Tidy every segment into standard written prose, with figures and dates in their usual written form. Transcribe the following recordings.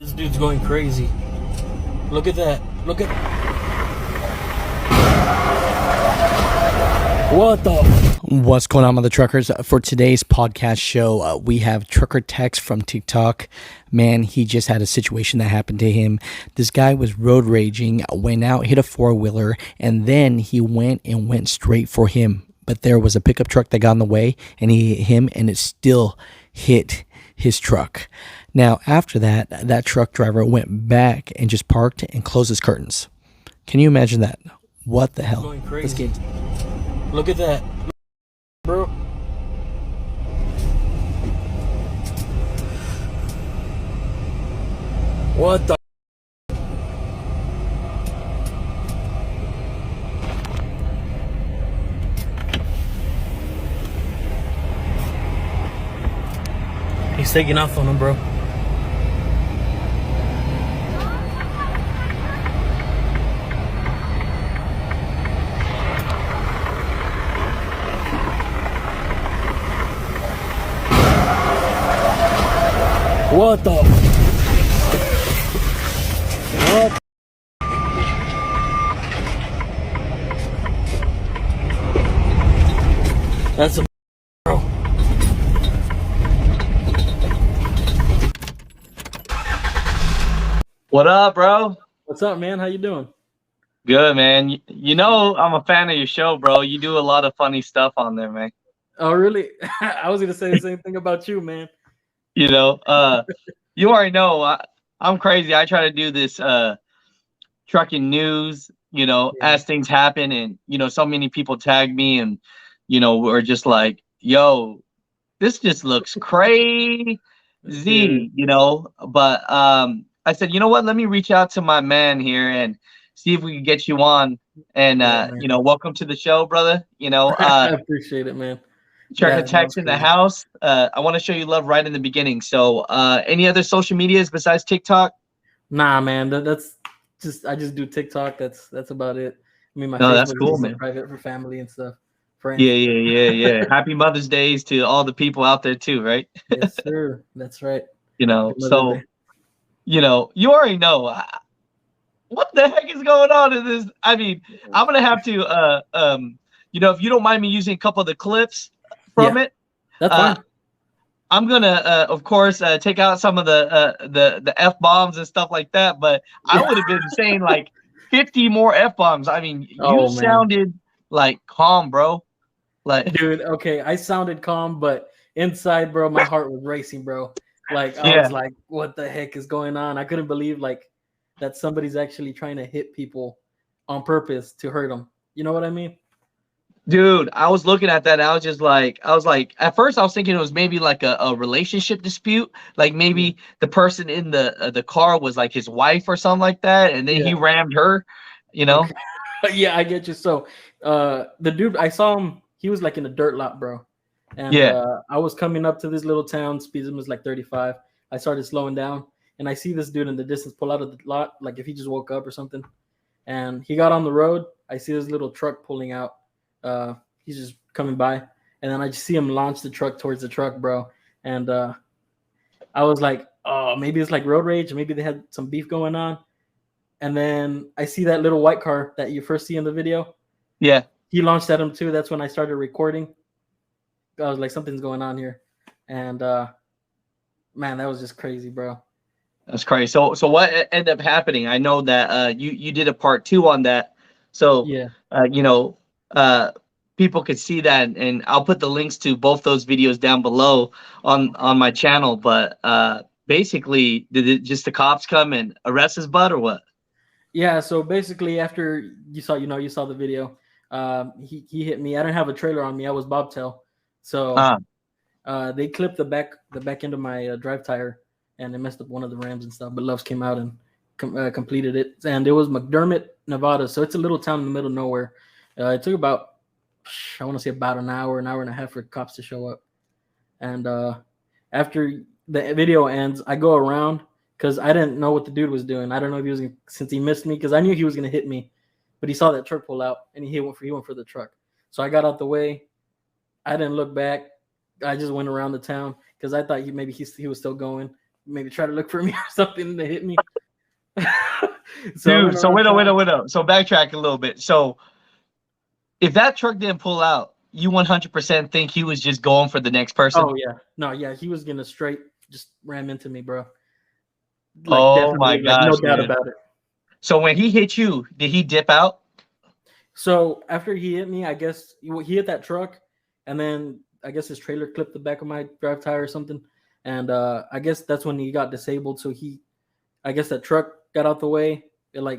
This dude's going crazy. Look at that. Look at... What the... What's going on, mother truckers? For today's podcast show, we have Trucker Tex from TikTok. Man, he just had a situation that happened to him. This guy was road raging, went out, hit a four-wheeler, and then he went straight for him. But there was a pickup truck that got in the way, and he hit him, and it still hit his truck. Now, after that, that truck driver went back and just parked and closed his curtains. Can you imagine that? What the hell? Going crazy. Look at that, bro. What the? He's taking off on him, bro. What the? What? That's a bro. What up, bro? What's up, man? How you doing? Good, man. You know I'm a fan of your show, bro. You do a lot of funny stuff on there, man. Oh, really? I was gonna say the same thing about you, man. You know, you already know I'm crazy. I try to do this trucking news, as things happen, and so many people tag me, and we're just like, yo, this just looks crazy, But I said, you know what? Let me reach out to my man here and see if we can get you on. And welcome to the show, brother. I appreciate it, man. Trucker Tex in the house. I want to show you love right in the beginning. So, any other social medias besides TikTok? Nah, man. That's just I just do TikTok. That's about it. I mean, my No, Facebook that's cool, is man. private for family and stuff. Friends. Yeah. Happy Mother's Days to all the people out there too, right? Yes, sir. That's right. So you already know what the heck is going on in this. I mean, I'm gonna have to if you don't mind me using a couple of the clips from it. That's fine. I'm gonna of course take out some of the F-bombs and stuff like that, but I would have been saying like 50 more F-bombs. I mean, you sounded like calm, bro. Like, dude, okay, I sounded calm, but inside, bro, my heart was racing, bro. Like, I was like, what the heck is going on? I couldn't believe like that somebody's actually trying to hit people on purpose to hurt them. You know what I mean? Dude, I was looking at that and I was like, at first I was thinking it was maybe like a relationship dispute. Like maybe the person in the car was like his wife or something like that. And then he rammed her, Okay. Yeah, I get you. So the dude, I saw him, he was like in a dirt lot, bro. And I was coming up to this little town, speed limit was like 35. I started slowing down and I see this dude in the distance pull out of the lot, like if he just woke up or something. And he got on the road. I see this little truck pulling out. He's just coming by, and then I just see him launch the truck towards the truck, bro. And I was like, oh, maybe it's like road rage. Maybe they had some beef going on. And then I see that little white car that you first see in the video. Yeah. He launched at him too. That's when I started recording. I was like, something's going on here. And man, that was just crazy, bro. That's crazy. So what ended up happening? I know that you did a part 2 on that. So people could see that, and I'll put the links to both those videos down below on my channel. But basically, did it just the cops come and arrest his butt or what? Yeah. So basically, after you saw the video, he hit me. I didn't have a trailer on me. I was bobtail, so they clipped the back end of my drive tire, and they messed up one of the rams and stuff. But Loves came out and completed it, and it was McDermott, Nevada. So it's a little town in the middle of nowhere. It took about, I want to say about an hour and a half for cops to show up. And after the video ends, I go around because I didn't know what the dude was doing. I don't know if he was since he missed me, because I knew he was gonna hit me, but he saw that truck pull out and he went for the truck. So I got out the way. I didn't look back. I just went around the town because I thought he was still going. maybe try to look for me or something to hit me. Dude, so wait. So backtrack a little bit. So if that truck didn't pull out, you 100% think he was just going for the next person? Oh yeah, no, yeah, he was gonna straight just ram into me, bro. Like, oh my gosh, no doubt about it. So when he hit you, did he dip out? So after he hit me, I guess he hit that truck, and then I guess his trailer clipped the back of my drive tire or something, and I guess that's when he got disabled. So I guess that truck got out the way. It I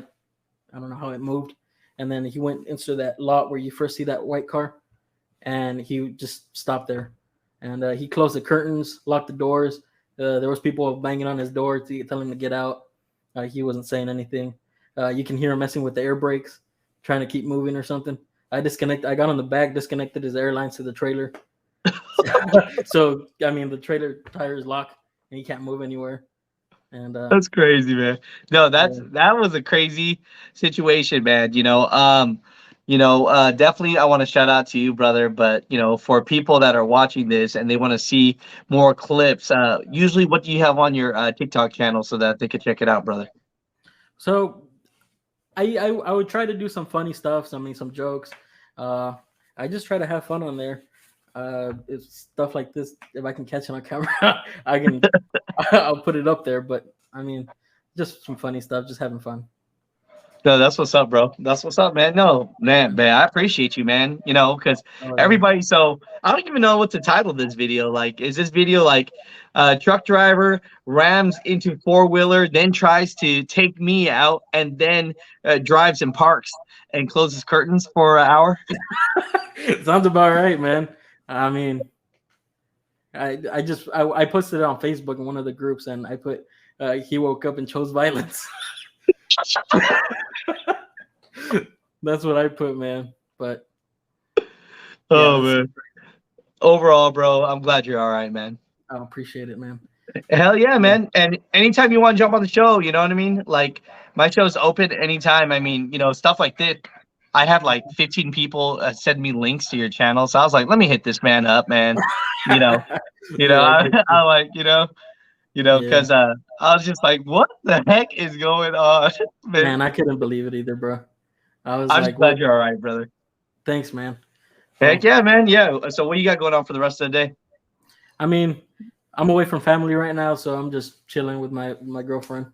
don't know how it moved, and then he went into that lot where you first see that white car, and he just stopped there, and he closed the curtains, locked the doors. There was people banging on his door to tell him to get out. He wasn't saying anything. You can hear him messing with the air brakes, trying to keep moving or something. I got on the back, disconnected his air lines to the trailer. So I mean, the trailer tire is locked, and he can't move anywhere. And that's crazy, man. No, that was a crazy situation, man. Definitely I want to shout out to you, brother. But for people that are watching this and they want to see more clips, usually what do you have on your TikTok channel so that they could check it out, brother? So I would try to do some funny stuff, some jokes. I just try to have fun on there. It's stuff like this. If I can catch it on camera, I'll put it up there. But I mean, just some funny stuff, just having fun. No, that's what's up, bro. That's what's up, man. No, man, I appreciate you, man. Because everybody. So I don't even know what to title this video. Like, is this video like truck driver rams into four-wheeler, then tries to take me out, and then drives and parks and closes curtains for an hour? Sounds about right, man. I mean, I posted it on Facebook in one of the groups, and I put he woke up and chose violence. That's what I put, man. But man. Overall, bro, I'm glad you're all right, man. I appreciate it, man. Hell yeah, man. And anytime you want to jump on the show, you know what I mean? Like, my show's open anytime. I mean, stuff like this. I had like 15 people send me links to your channel. So I was like, let me hit this man up, man. I like, because I was just like, what the heck is going on? Man, I couldn't believe it either, bro. I'm just glad you're all right, brother. Thanks, man. Heck yeah, man. Yeah. So what you got going on for the rest of the day? I mean, I'm away from family right now, so I'm just chilling with my girlfriend.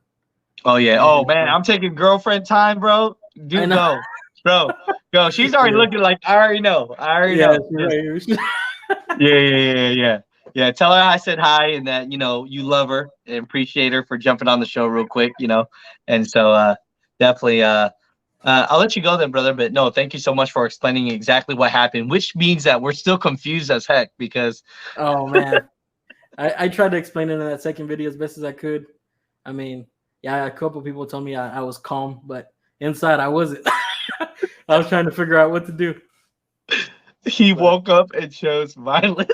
Oh, yeah. Oh, man, I'm taking girlfriend time, bro. Dude, go. Bro, go. She's already looking like, I already know. Yeah. Yeah, tell her I said hi and that, you love her and appreciate her for jumping on the show real quick, And so definitely I'll let you go then, brother. But no, thank you so much for explaining exactly what happened, which means that we're still confused as heck because. Oh, man. I tried to explain it in that second video as best as I could. I mean, yeah, a couple people told me I was calm, but inside I wasn't. I was trying to figure out what to do. He woke up and chose violence.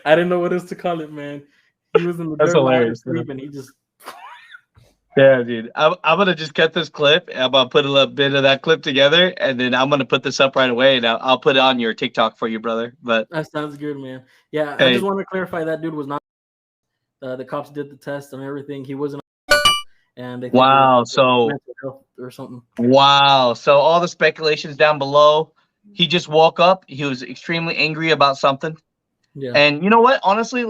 I didn't know what else to call it, man. He was in the That's hilarious, sleep and he just. Yeah, dude. I'm gonna just cut this clip. I'm gonna put a little bit of that clip together, and then I'm gonna put this up right away, and I'll put it on your TikTok for you, brother. But that sounds good, man. Yeah, hey. I just want to clarify that dude was not. The cops did the test and everything. He wasn't. And they wow, so or something. Wow, so all the speculations down below. He just woke up. He was extremely angry about something. Yeah. And you know what? Honestly,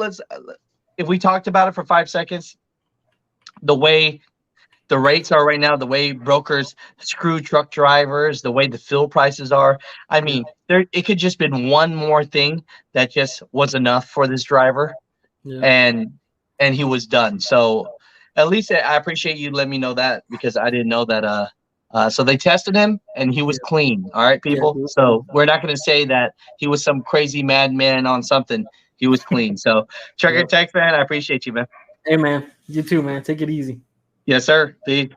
if we talked about it for 5 seconds, the way the rates are right now, the way brokers screw truck drivers, the way the fuel prices are. I mean, it could just been one more thing that just was enough for this driver, and he was done. So at least I appreciate you letting me know that because I didn't know that. So they tested him and he was clean. All right, people. So we're not going to say that he was some crazy madman on something. He was clean. So Trucker Tech fan, I appreciate you, man. Hey, man. You too, man. Take it easy. Yes, sir. Peace.